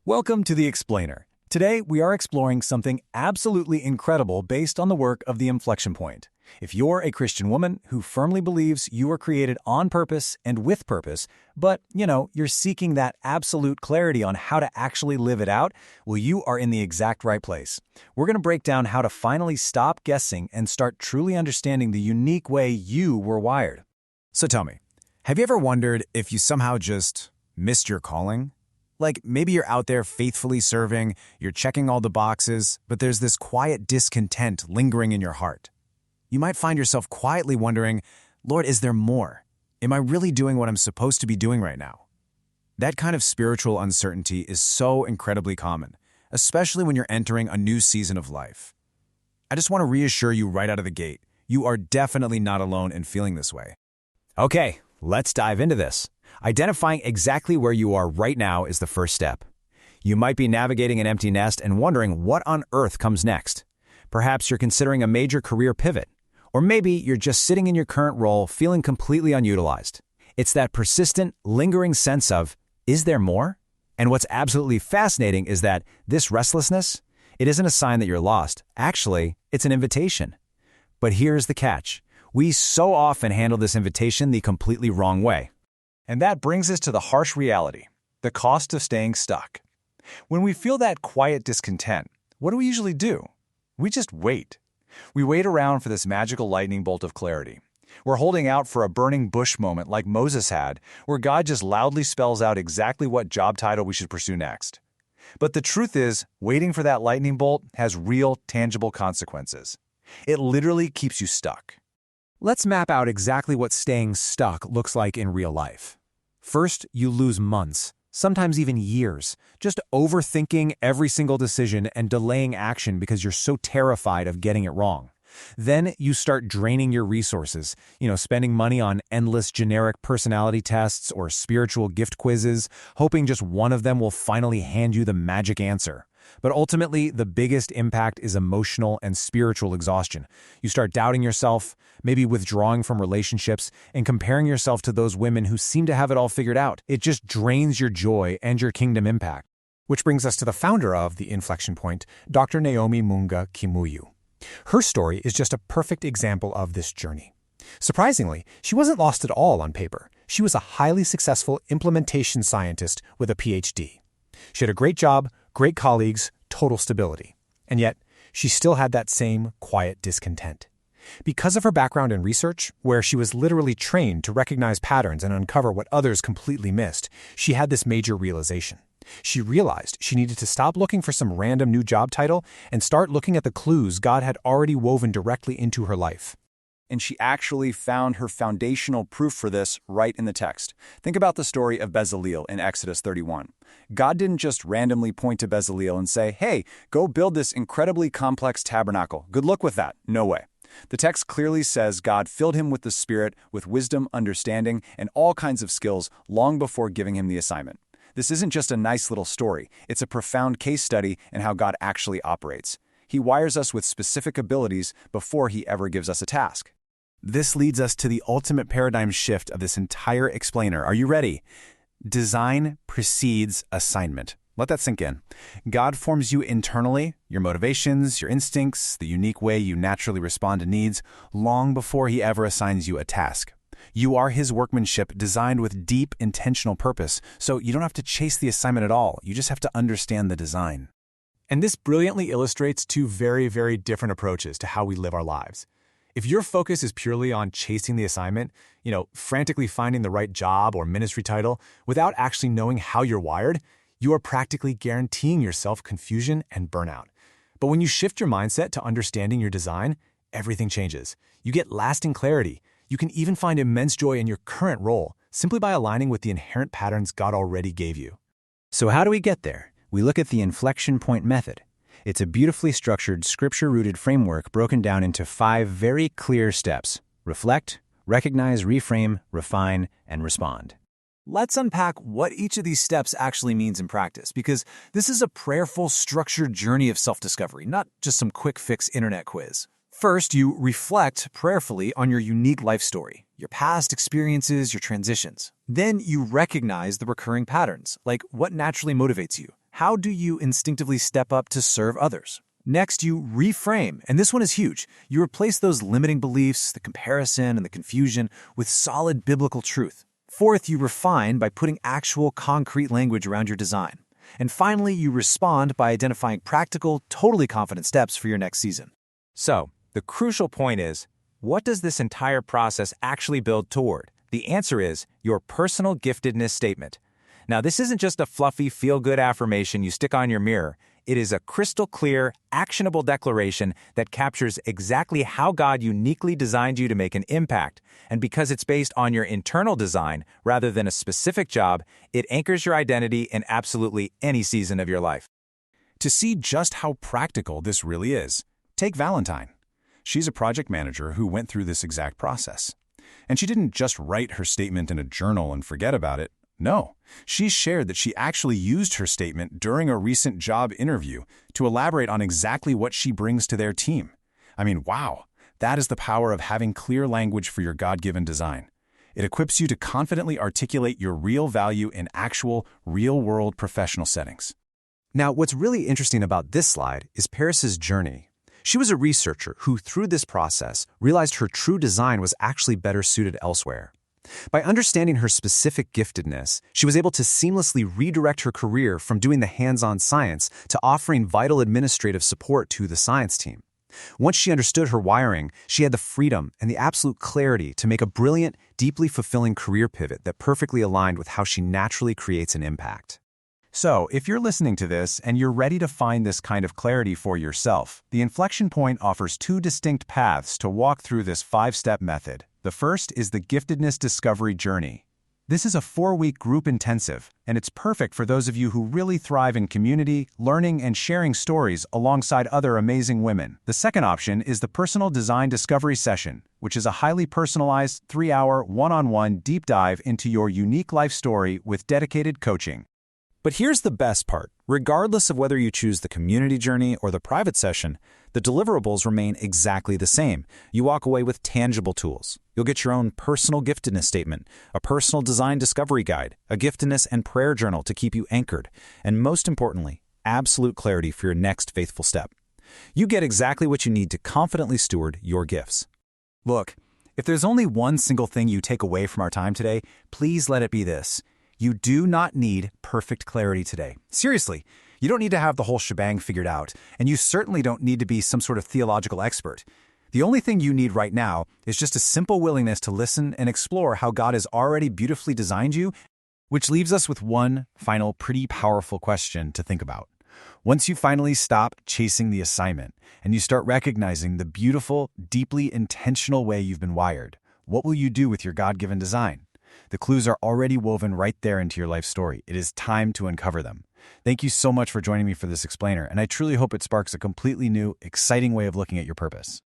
Welcome to The Explainer. Today, we are exploring something absolutely incredible based on the work of the Inflection Point. If you're a Christian woman who firmly believes you were created on purpose and with purpose, but, you're seeking that absolute clarity on how to actually live it out, well, you are in the exact right place. We're going to break down how to finally stop guessing and start truly understanding the unique way you were wired. So tell me, have you ever wondered if you somehow just missed your calling? Like maybe you're out there faithfully serving, you're checking all the boxes, but there's this quiet discontent lingering in your heart. You might find yourself quietly wondering, Lord, is there more? Am I really doing what I'm supposed to be doing right now? That kind of spiritual uncertainty is so incredibly common, especially when you're entering a new season of life. I just want to reassure you right out of the gate, you are definitely not alone in feeling this way. Okay, let's dive into this. Identifying exactly where you are right now is the first step. You might be navigating an empty nest and wondering what on earth comes next. Perhaps you're considering a major career pivot. Or maybe you're just sitting in your current role feeling completely unutilized. It's that persistent, lingering sense of, is there more? And what's absolutely fascinating is that this restlessness, it isn't a sign that you're lost. Actually, it's an invitation. But here's the catch. We so often handle this invitation the completely wrong way. And that brings us to the harsh reality, the cost of staying stuck. When we feel that quiet discontent, what do we usually do? We just wait. We wait around for this magical lightning bolt of clarity. We're holding out for a burning bush moment like Moses had, where God just loudly spells out exactly what job title we should pursue next. But the truth is, waiting for that lightning bolt has real, tangible consequences. It literally keeps you stuck. Let's map out exactly what staying stuck looks like in real life. First, you lose months, sometimes even years, just overthinking every single decision and delaying action because you're so terrified of getting it wrong. Then you start draining your resources, spending money on endless generic personality tests or spiritual gift quizzes, hoping just one of them will finally hand you the magic answer. But ultimately, the biggest impact is emotional and spiritual exhaustion. You start doubting yourself, maybe withdrawing from relationships, and comparing yourself to those women who seem to have it all figured out. It just drains your joy and your kingdom impact. Which brings us to the founder of the Inflection Point, Dr. Naomi Muinga Kimuyu. Her story is just a perfect example of this journey. Surprisingly, she wasn't lost at all on paper. She was a highly successful implementation scientist with a PhD. She had a great job, great colleagues, total stability. And yet, she still had that same quiet discontent. Because of her background in research, where she was literally trained to recognize patterns and uncover what others completely missed, she had this major realization. She realized she needed to stop looking for some random new job title and start looking at the clues God had already woven directly into her life. And she actually found her foundational proof for this right in the text. Think about the story of Bezalel in Exodus 31. God didn't just randomly point to Bezalel and say, hey, go build this incredibly complex tabernacle. Good luck with that. No way. The text clearly says God filled him with the Spirit, with wisdom, understanding, and all kinds of skills long before giving him the assignment. This isn't just a nice little story. It's a profound case study in how God actually operates. He wires us with specific abilities before he ever gives us a task. This leads us to the ultimate paradigm shift of this entire explainer. Are you ready? Design precedes assignment. Let that sink in. God forms you internally, your motivations, your instincts, the unique way you naturally respond to needs, long before he ever assigns you a task. You are his workmanship designed with deep, intentional purpose, so you don't have to chase the assignment at all. You just have to understand the design. And this brilliantly illustrates two very, very different approaches to how we live our lives. If your focus is purely on chasing the assignment, frantically finding the right job or ministry title without actually knowing how you're wired, you are practically guaranteeing yourself confusion and burnout. But when you shift your mindset to understanding your design, everything changes. You get lasting clarity. You can even find immense joy in your current role simply by aligning with the inherent patterns God already gave you. So how do we get there? We look at the Inflection Point method. It's a beautifully structured, scripture-rooted framework broken down into 5 very clear steps: reflect, recognize, reframe, refine, and respond. Let's unpack what each of these steps actually means in practice, because this is a prayerful, structured journey of self-discovery, not just some quick-fix internet quiz. First, you reflect prayerfully on your unique life story, your past experiences, your transitions. Then you recognize the recurring patterns, like what naturally motivates you, how do you instinctively step up to serve others? Next, you reframe, and this one is huge. You replace those limiting beliefs, the comparison, and the confusion with solid biblical truth. Fourth, you refine by putting actual concrete language around your design. And finally, you respond by identifying practical, totally confident steps for your next season. So, the crucial point is, what does this entire process actually build toward? The answer is your personal giftedness statement. Now, this isn't just a fluffy, feel-good affirmation you stick on your mirror. It is a crystal clear, actionable declaration that captures exactly how God uniquely designed you to make an impact. And because it's based on your internal design rather than a specific job, it anchors your identity in absolutely any season of your life. To see just how practical this really is, take Valentine. She's a project manager who went through this exact process. And she didn't just write her statement in a journal and forget about it. No, she shared that she actually used her statement during a recent job interview to elaborate on exactly what she brings to their team. I mean, wow, that is the power of having clear language for your God-given design. It equips you to confidently articulate your real value in actual, real-world professional settings. Now, what's really interesting about this slide is Paris's journey. She was a researcher who, through this process, realized her true design was actually better suited elsewhere. By understanding her specific giftedness, she was able to seamlessly redirect her career from doing the hands-on science to offering vital administrative support to the science team. Once she understood her wiring, she had the freedom and the absolute clarity to make a brilliant, deeply fulfilling career pivot that perfectly aligned with how she naturally creates an impact. So, if you're listening to this and you're ready to find this kind of clarity for yourself, the Inflection Point offers 2 distinct paths to walk through this 5-step method. The first is the Giftedness Discovery Journey. This is a 4-week group intensive, and it's perfect for those of you who really thrive in community, learning, and sharing stories alongside other amazing women. The second option is the Personal Design Discovery Session, which is a highly personalized, 3-hour, one-on-one deep dive into your unique life story with dedicated coaching. But here's the best part. Regardless of whether you choose the community journey or the private session, the deliverables remain exactly the same. You walk away with tangible tools. You'll get your own personal giftedness statement, a personal design discovery guide, a giftedness and prayer journal to keep you anchored, and most importantly, absolute clarity for your next faithful step. You get exactly what you need to confidently steward your gifts. Look, if there's only one single thing you take away from our time today, please let it be this. You do not need perfect clarity today. Seriously, you don't need to have the whole shebang figured out, and you certainly don't need to be some sort of theological expert. The only thing you need right now is just a simple willingness to listen and explore how God has already beautifully designed you, which leaves us with one final pretty powerful question to think about. Once you finally stop chasing the assignment and you start recognizing the beautiful, deeply intentional way you've been wired, what will you do with your God-given design? The clues are already woven right there into your life story. It is time to uncover them. Thank you so much for joining me for this explainer, and I truly hope it sparks a completely new, exciting way of looking at your purpose.